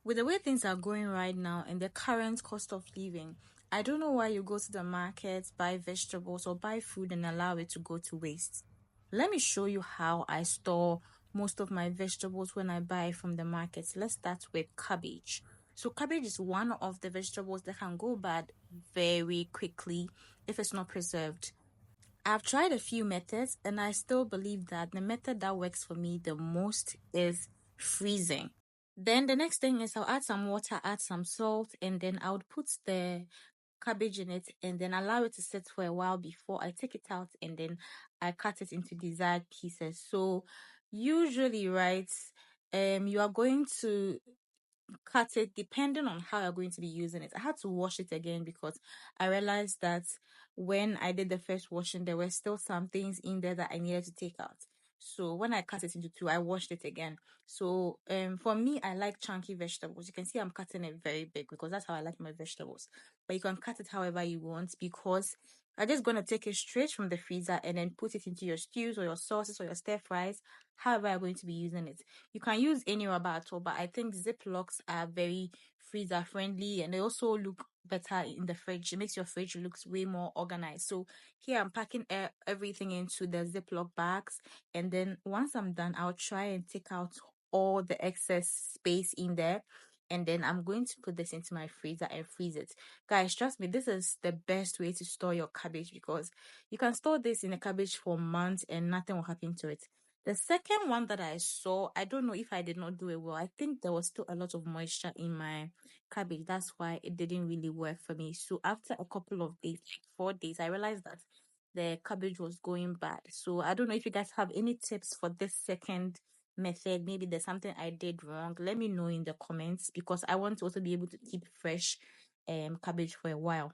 With the way things are going right now and the current cost of living, I don't know why you go to the market, buy vegetables or buy food and allow it to go to waste. Let me show you how I store most of my vegetables when I buy from the market. Let's start with cabbage. So cabbage is one of the vegetables that can go bad very quickly if it's not preserved. I've tried a few methods and I still believe that the method that works for me the most is freezing. Then the next thing is I'll add some water, add some salt, and then I would put the cabbage in it and then allow it to sit for a while before I take it out and then I cut it into desired pieces. So usually, right, you are going to cut it depending on how you're going to be using it. I had to wash it again because I realized that when I did the first washing, there were still some things in there that I needed to take out. So when I cut it into two, I washed it again. So for me, I like chunky vegetables. You can see I'm cutting it very big because that's how I like my vegetables. But you can cut it however you want because I'm just gonna take it straight from the freezer and then put it into your stews or your sauces or your stir fries, however you're going to be using it. You can use any rubber at all, but I think Ziplocs are very freezer friendly and they also look better in the fridge. It makes your fridge looks way more organized. So here I'm packing everything into the Ziploc bags, and then once I'm done, I'll try and take out all the excess space in there. And then I'm going to put this into my freezer and freeze it. Guys, trust me, this is the best way to store your cabbage because you can store this in a cabbage for months and nothing will happen to it. The second one that I saw, I don't know if I did not do it well. I think there was still a lot of moisture in my cabbage. That's why it didn't really work for me. So after a couple of days, like 4 days, I realized that the cabbage was going bad. So I don't know if you guys have any tips for this second method. Maybe there's something I did wrong. Let me know in the comments because I want to also be able to keep fresh cabbage for a while.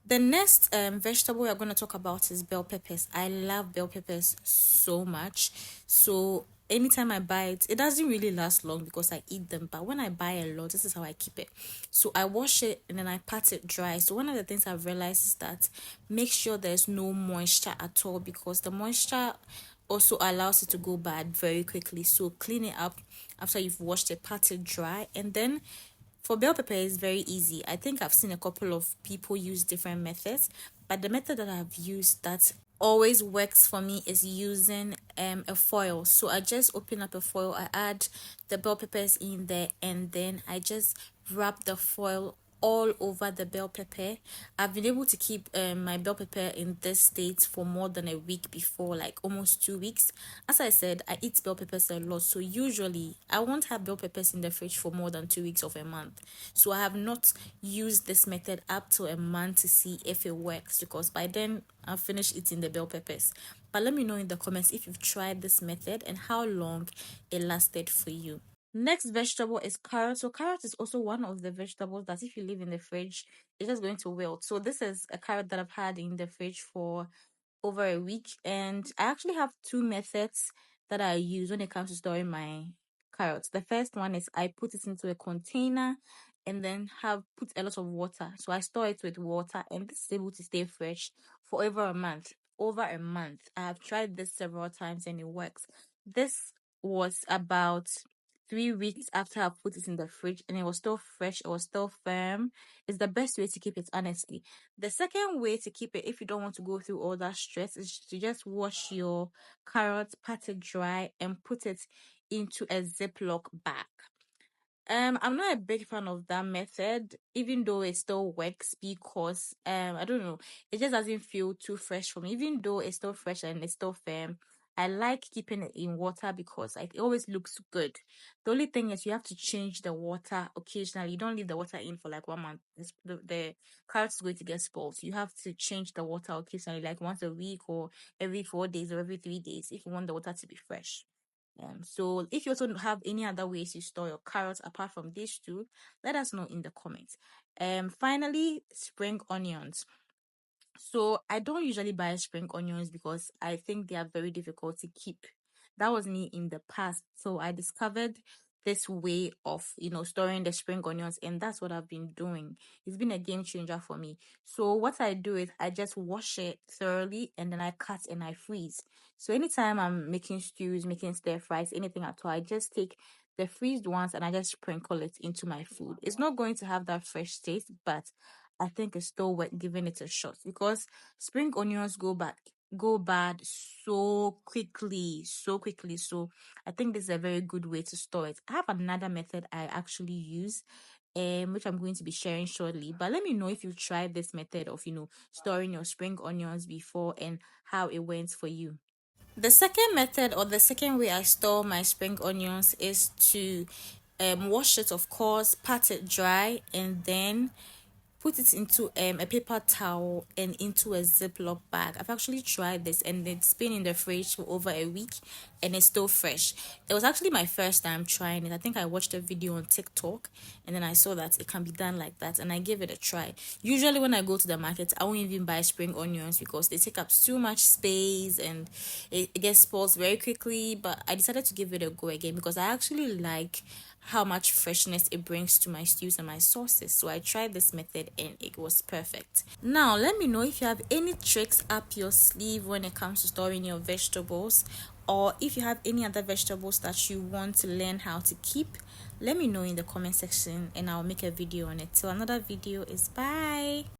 The next vegetable we're going to talk about is bell peppers. I love bell peppers so much. So anytime I buy it, it doesn't really last long because I eat them. But when I buy a lot, this is how I keep it. So I wash it and then I pat it dry. So one of the things I've realized is that make sure there's no moisture at all because the moisture also allows it to go bad very quickly. So clean it up after you've washed it, pat it dry, and then for bell pepper, it's very easy. I think I've seen a couple of people use different methods, but the method that I've used that always works for me is using a foil. So I just open up a foil, I add the bell peppers in there, and then I just wrap the foil all over the bell pepper. I've been able to keep my bell pepper in this state for more than a week before, like almost 2 weeks. As I said, I eat bell peppers a lot, so usually I won't have bell peppers in the fridge for more than 2 weeks of a month. So I have not used this method up to a month to see if it works because by then I've finished eating the bell peppers. But let me know in the comments if you've tried this method and how long it lasted for you. Next vegetable is carrot. So carrot is also one of the vegetables that if you leave in the fridge, it's just going to wilt. So this is a carrot that I've had in the fridge for over a week, and I actually have two methods that I use when it comes to storing my carrots. The first one is I put it into a container and then have put a lot of water. So I store it with water and this is able to stay fresh for over a month. Over a month. I have tried this several times and it works. This was about 3 weeks after I put it in the fridge and it was still fresh, it was still firm. It's the best way to keep it, honestly. The second way to keep it, if you don't want to go through all that stress, is to just wash your carrots, pat it dry, and put it into a Ziploc bag. I'm not a big fan of that method, even though it still works because I don't know, it just doesn't feel too fresh for me. Even though it's still fresh and it's still firm, I like keeping it in water because like, it always looks good. The only thing is you have to change the water occasionally. You don't leave the water in for like 1 month. The carrot is going to get spoiled. So you have to change the water occasionally, like once a week or every 4 days or every 3 days if you want the water to be fresh. So if you also have any other ways you store your carrots apart from these two, let us know in the comments. Finally, spring onions. So I don't usually buy spring onions because I think they are very difficult to keep. That was me in the past. So I discovered this way of storing the spring onions, and that's what I've been doing. It's been a game changer for me. So what I do is I just wash it thoroughly, and then I cut and I freeze. So anytime I'm making stews, making stir fries, anything at all, I just take the freezed ones and I just sprinkle it into my food. It's not going to have that fresh taste, but I think it's still worth giving it a shot, because spring onions go bad so quickly. So I think this is a very good way to store it. I have another method I actually use, which I'm going to be sharing shortly. But let me know if you tried this method of storing your spring onions before and how it went for you. The second method, or the second way I store my spring onions, is to wash it, of course, pat it dry, and then put it into a paper towel and into a Ziploc bag. I've actually tried this, and it's been in the fridge for over a week and it's still fresh. It was actually my first time trying it. I think I watched a video on TikTok and then I saw that it can be done like that, and I gave it a try. Usually when I go to the market, I won't even buy spring onions because they take up too much space and it gets spoiled very quickly, but I decided to give it a go again because I actually like how much freshness it brings to my stews and my sauces. So I tried this method and it was perfect. Now, let me know if you have any tricks up your sleeve when it comes to storing your vegetables, or if you have any other vegetables that you want to learn how to keep. Let me know in the comment section and I'll make a video on it. Till another video is bye.